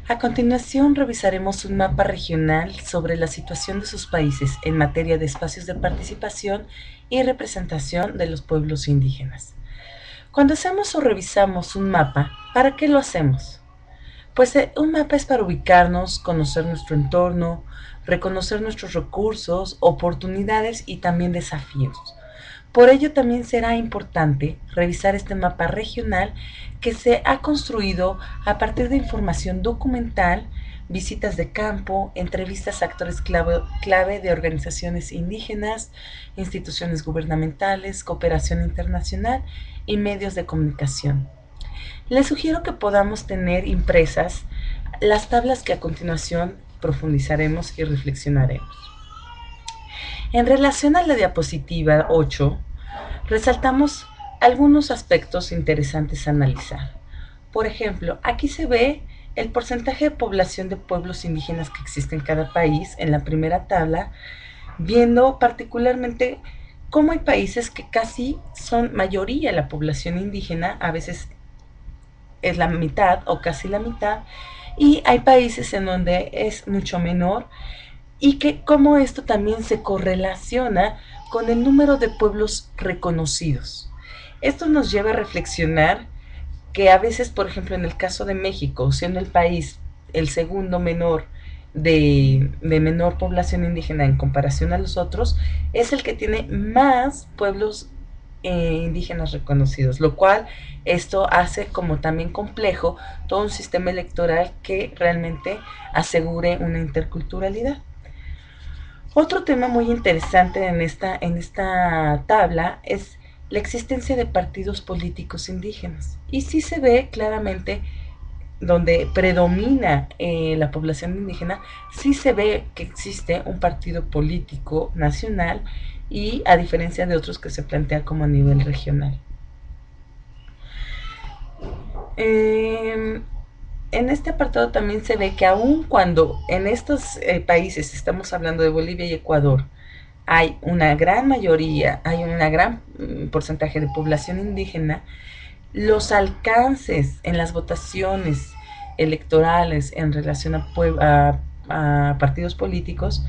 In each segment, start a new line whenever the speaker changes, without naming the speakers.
A continuación revisaremos un mapa regional sobre la situación de sus países en materia de espacios de participación y representación de los pueblos indígenas. Cuando hacemos o revisamos un mapa, ¿para qué lo hacemos? Pues un mapa es para ubicarnos, conocer nuestro entorno, reconocer nuestros recursos, oportunidades y también desafíos. Por ello también será importante revisar este mapa regional que se ha construido a partir de información documental, visitas de campo, entrevistas a actores clave de organizaciones indígenas, instituciones gubernamentales, cooperación internacional y medios de comunicación. Les sugiero que podamos tener impresas las tablas que a continuación profundizaremos y reflexionaremos. En relación a la diapositiva 8, resaltamos algunos aspectos interesantes a analizar. Por ejemplo, aquí se ve el porcentaje de población de pueblos indígenas que existe en cada país en la primera tabla, viendo particularmente cómo hay países que casi son mayoría la población indígena, a veces es la mitad o casi la mitad, y hay países en donde es mucho menor y que cómo esto también se correlaciona con el número de pueblos reconocidos. Esto nos lleva a reflexionar que a veces, por ejemplo, en el caso de México, siendo el país el segundo menor de menor población indígena en comparación a los otros, es el que tiene más pueblos indígenas reconocidos, lo cual esto hace como también complejo todo un sistema electoral que realmente asegure una interculturalidad. Otro tema muy interesante en esta tabla es la existencia de partidos políticos indígenas. Y sí se ve claramente donde predomina la población indígena, sí se ve que existe un partido político nacional y a diferencia de otros que se plantea como a nivel regional. Eh, en este apartado también se ve que aun cuando en estos países, estamos hablando de Bolivia y Ecuador, hay una gran mayoría, hay un gran porcentaje de población indígena, los alcances en las votaciones electorales en relación a partidos políticos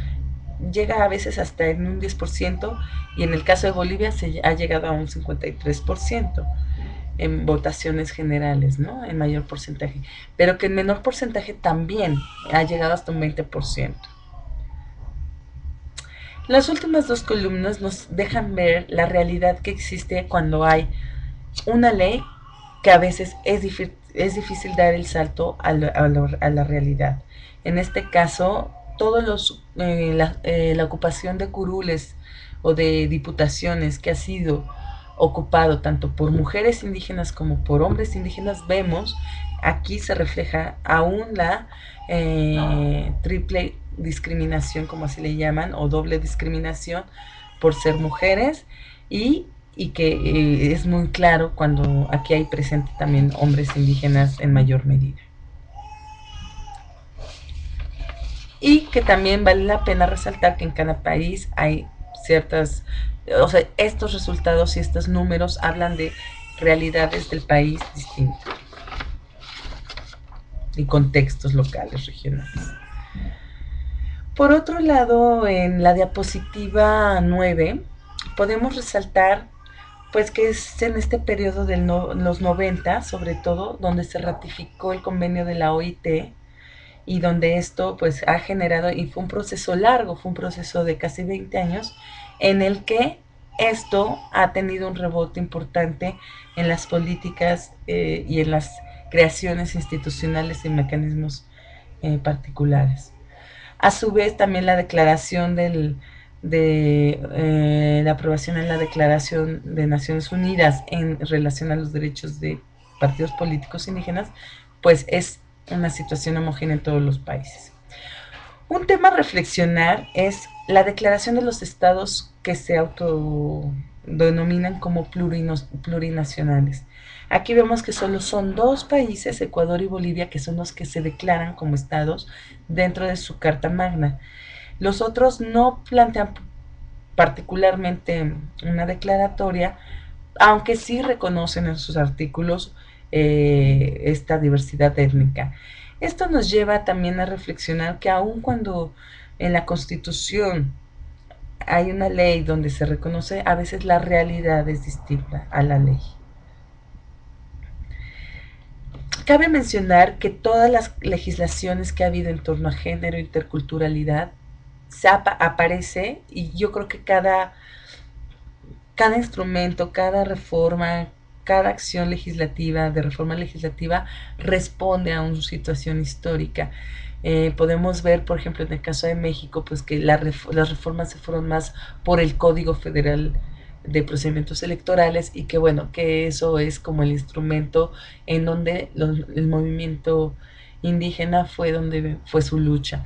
llega a veces hasta en un 10% y en el caso de Bolivia se ha llegado a un 53% en votaciones generales, ¿no? En mayor porcentaje, pero que en menor porcentaje también ha llegado hasta un 20%. Las últimas dos columnas nos dejan ver la realidad que existe cuando hay una ley que a veces es difícil dar el salto a la realidad. En este caso, todos la ocupación de curules o de diputaciones que ha sido ocupado tanto por mujeres indígenas como por hombres indígenas, vemos aquí se refleja aún la triple discriminación, como así le llaman, o doble discriminación por ser mujeres y que es muy claro cuando aquí hay presente también hombres indígenas en mayor medida. Y que también vale la pena resaltar que en cada país hay ciertas, o sea, estos resultados y estos números hablan de realidades del país distintas y contextos locales, regionales. Por otro lado, en la diapositiva 9 podemos resaltar pues que es en este periodo de los 90, sobre todo, donde se ratificó el convenio de la OIT y donde esto pues ha generado, y fue un proceso largo, fue un proceso de casi 20 años, en el que esto ha tenido un rebote importante en las políticas y en las creaciones institucionales y mecanismos particulares. A su vez, también la declaración de la aprobación en la Declaración de Naciones Unidas en relación a los derechos de partidos políticos indígenas, pues es una situación homogénea en todos los países. Un tema a reflexionar es la declaración de los estados que se autodenominan como plurinacionales. Aquí vemos que solo son dos países, Ecuador y Bolivia, que son los que se declaran como estados dentro de su Carta Magna. Los otros no plantean particularmente una declaratoria, aunque sí reconocen en sus artículos esta diversidad étnica. Esto nos lleva también a reflexionar que aun cuando en la Constitución hay una ley donde se reconoce, a veces la realidad es distinta a la ley. Cabe mencionar que todas las legislaciones que ha habido en torno a género e interculturalidad aparece, y yo creo que cada instrumento, cada reforma, cada acción legislativa, de reforma legislativa, responde a una situación histórica. Podemos ver, por ejemplo, en el caso de México, pues que las reformas se fueron más por el Código Federal de Procedimientos Electorales, y que bueno, que eso es como el instrumento en donde el movimiento indígena fue donde fue su lucha.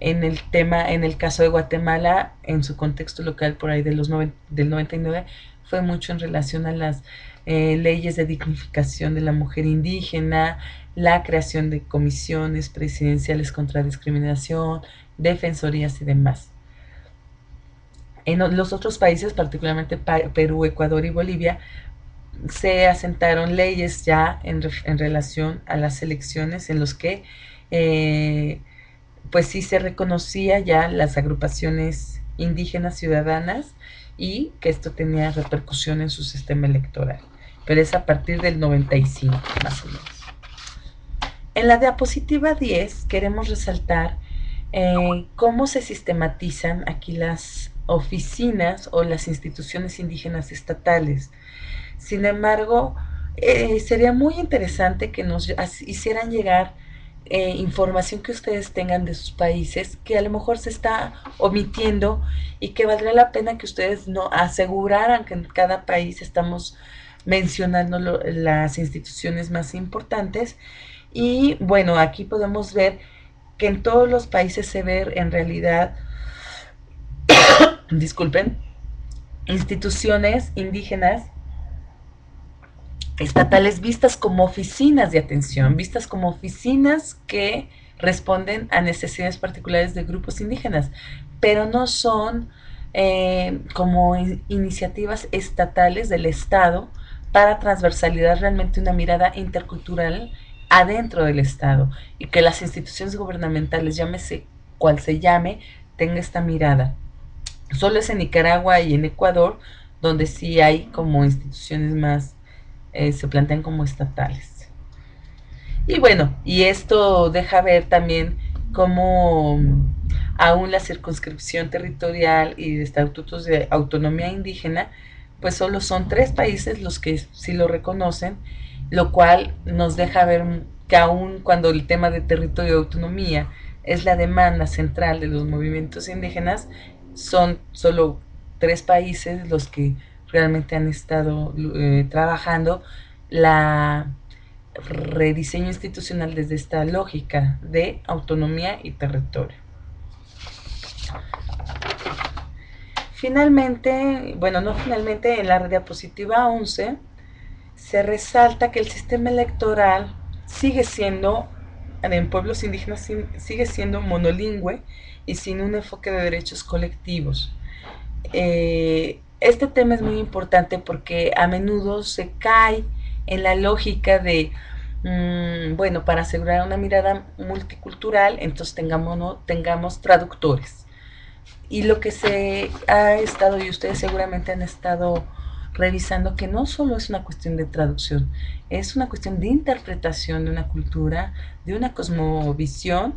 En el caso de Guatemala, en su contexto local por ahí del 99, fue mucho en relación a las leyes de dignificación de la mujer indígena, la creación de comisiones presidenciales contra discriminación, defensorías y demás. En los otros países, particularmente Perú, Ecuador y Bolivia, se asentaron leyes ya en relación a las elecciones en los que pues sí se reconocía ya las agrupaciones indígenas ciudadanas y que esto tenía repercusión en su sistema electoral. Pero es a partir del 95, más o menos. En la diapositiva 10 queremos resaltar cómo se sistematizan aquí las oficinas o las instituciones indígenas estatales. Sin embargo, sería muy interesante que nos hicieran llegar información que ustedes tengan de sus países, que a lo mejor se está omitiendo y que valdría la pena que ustedes no aseguraran que en cada país estamos mencionando las instituciones más importantes. Y bueno, aquí podemos ver que en todos los países se ve en realidad, disculpen, instituciones indígenas estatales vistas como oficinas de atención, vistas como oficinas que responden a necesidades particulares de grupos indígenas, pero no son como iniciativas estatales del Estado para transversalidad, realmente una mirada intercultural adentro del Estado, y que las instituciones gubernamentales, llámese cual se llame, tenga esta mirada. Solo es en Nicaragua y en Ecuador donde sí hay como instituciones más se plantean como estatales. Y bueno, y esto deja ver también cómo aún la circunscripción territorial y de estatutos de autonomía indígena, pues solo son 3 países los que sí lo reconocen, lo cual nos deja ver que aún cuando el tema de territorio y autonomía es la demanda central de los movimientos indígenas, son solo 3 países los que realmente han estado trabajando la rediseño institucional desde esta lógica de autonomía y territorio. Finalmente, bueno, no finalmente, en la diapositiva 11 se resalta que el sistema electoral sigue siendo, en pueblos indígenas, sigue siendo monolingüe y sin un enfoque de derechos colectivos. Este tema es muy importante porque a menudo se cae en la lógica de, bueno, para asegurar una mirada multicultural, entonces tengamos traductores. Y lo que se ha estado, y ustedes seguramente han estado revisando, que no solo es una cuestión de traducción, es una cuestión de interpretación de una cultura, de una cosmovisión,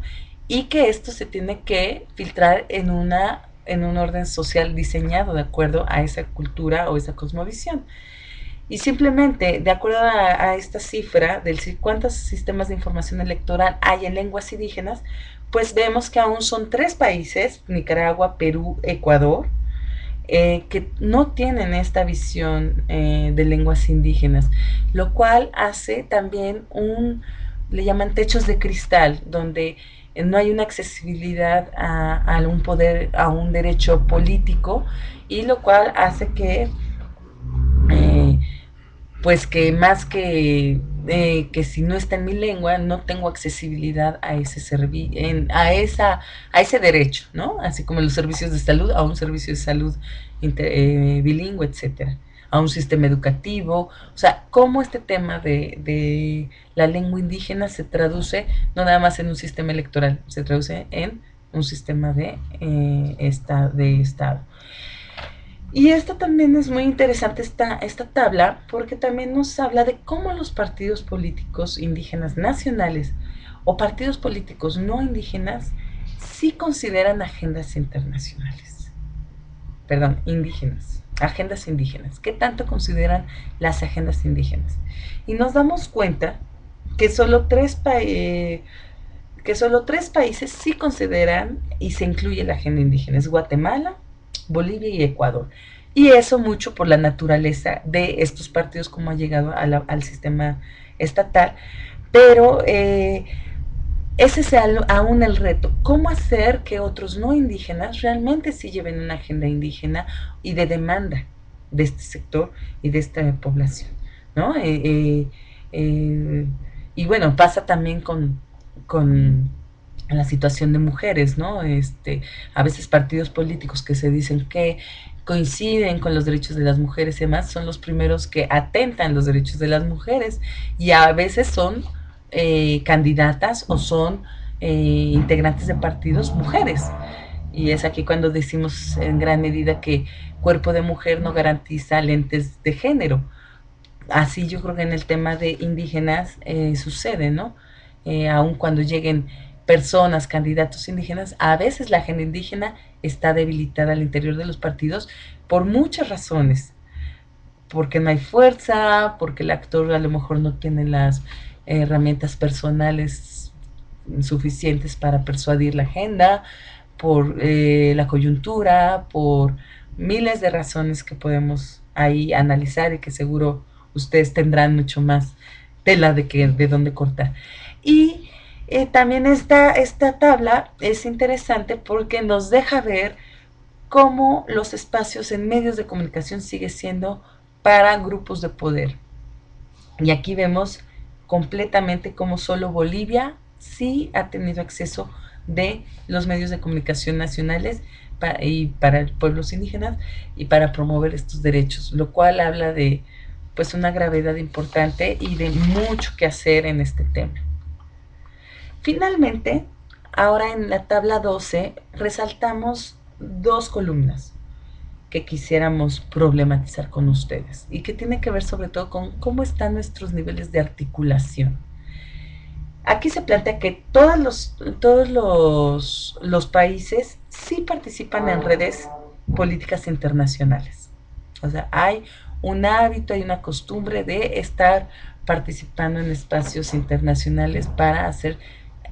y que esto se tiene que filtrar en un orden social diseñado de acuerdo a esa cultura o esa cosmovisión. Y simplemente, de acuerdo a esta cifra del cuántos sistemas de información electoral hay en lenguas indígenas, pues vemos que aún son 3 países, Nicaragua, Perú, Ecuador, que no tienen esta visión de lenguas indígenas, lo cual hace también le llaman techos de cristal, donde no hay una accesibilidad a un poder, a un derecho político, y lo cual hace que pues que más que si no está en mi lengua, no tengo accesibilidad a a ese derecho, ¿no? Así como los servicios de salud, a un servicio de salud bilingüe, etcétera. a un sistema educativo, o sea, cómo este tema de la lengua indígena se traduce no nada más en un sistema electoral, se traduce en un sistema de Estado. Y esto también es muy interesante, esta tabla, porque también nos habla de cómo los partidos políticos indígenas nacionales o partidos políticos no indígenas sí consideran agendas internacionales. Perdón, indígenas, agendas indígenas. ¿Qué tanto consideran las agendas indígenas? Y nos damos cuenta que solo tres países sí consideran y se incluye la agenda indígena: es Guatemala, Bolivia y Ecuador. Y eso mucho por la naturaleza de estos partidos, como ha llegado al sistema estatal. Pero ese es aún el reto: cómo hacer que otros no indígenas realmente sí lleven una agenda indígena y de demanda de este sector y de esta población, ¿no? Eh, y bueno, pasa también con la situación de mujeres, ¿no? A veces partidos políticos que se dicen que coinciden con los derechos de las mujeres y demás son los primeros que atentan los derechos de las mujeres, y a veces son candidatas o son integrantes de partidos mujeres. Y es aquí cuando decimos en gran medida que cuerpo de mujer no garantiza lentes de género. Así yo creo que en el tema de indígenas sucede, ¿no? Aun cuando lleguen personas, candidatos indígenas, a veces la agenda indígena está debilitada al interior de los partidos por muchas razones. Porque no hay fuerza, porque el actor a lo mejor no tiene las herramientas personales suficientes para persuadir la agenda, por la coyuntura, por miles de razones que podemos ahí analizar y que seguro ustedes tendrán mucho más tela de dónde cortar. Y también esta tabla es interesante porque nos deja ver cómo los espacios en medios de comunicación sigue siendo para grupos de poder. Y aquí vemos completamente cómo solo Bolivia sí ha tenido acceso de los medios de comunicación nacionales y para pueblos indígenas y para promover estos derechos, lo cual habla de pues una gravedad importante y de mucho que hacer en este tema. Finalmente, ahora en la tabla 12 resaltamos dos columnas que quisiéramos problematizar con ustedes y que tiene que ver sobre todo con cómo están nuestros niveles de articulación. Aquí se plantea que todos los países sí participan en redes políticas internacionales. O sea, hay un hábito, hay una costumbre de estar participando en espacios internacionales para hacer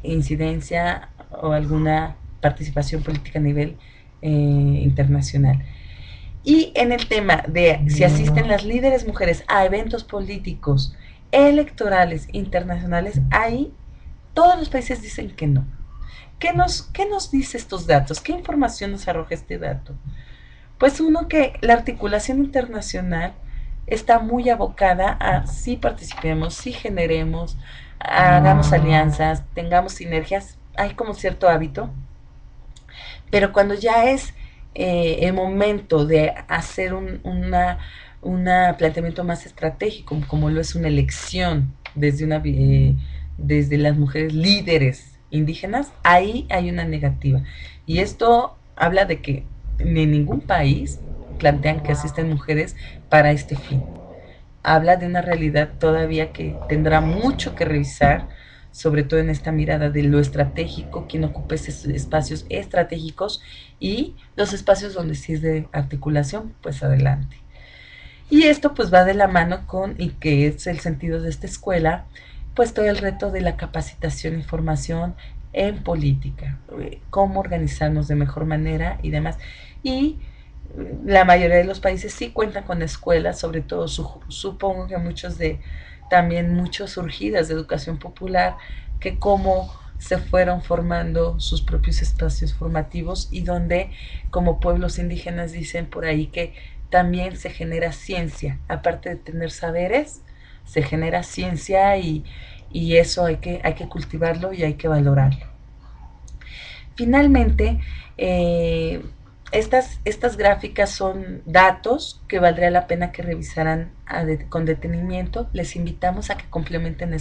incidencia o alguna participación política a nivel internacional. Y en el tema de si asisten las líderes mujeres a eventos políticos electorales internacionales, ahí todos los países dicen que no. ¿Qué nos dice estos datos? ¿Qué información nos arroja este dato? Pues uno, que la articulación internacional está muy abocada a sí participemos, sí generemos, hagamos alianzas, tengamos sinergias. Hay como cierto hábito, pero cuando ya es el momento de hacer un planteamiento más estratégico, como lo es una elección desde las mujeres líderes indígenas, ahí hay una negativa. Y esto habla de que en ningún país plantean que asisten mujeres para este fin. Habla de una realidad todavía que tendrá mucho que revisar, sobre todo en esta mirada de lo estratégico, quién ocupa esos espacios estratégicos y los espacios donde sí es de articulación, pues adelante. Y esto pues va de la mano con, y que es el sentido de esta escuela, pues todo el reto de la capacitación y formación en política, cómo organizarnos de mejor manera y demás. Y la mayoría de los países sí cuentan con escuelas, sobre todo supongo que muchos surgidas de educación popular, que cómo se fueron formando sus propios espacios formativos y donde como pueblos indígenas dicen por ahí que también se genera ciencia, aparte de tener saberes, se genera ciencia y eso hay que cultivarlo y hay que valorarlo. Finalmente, Estas gráficas son datos que valdría la pena que revisaran con detenimiento. Les invitamos a que complementen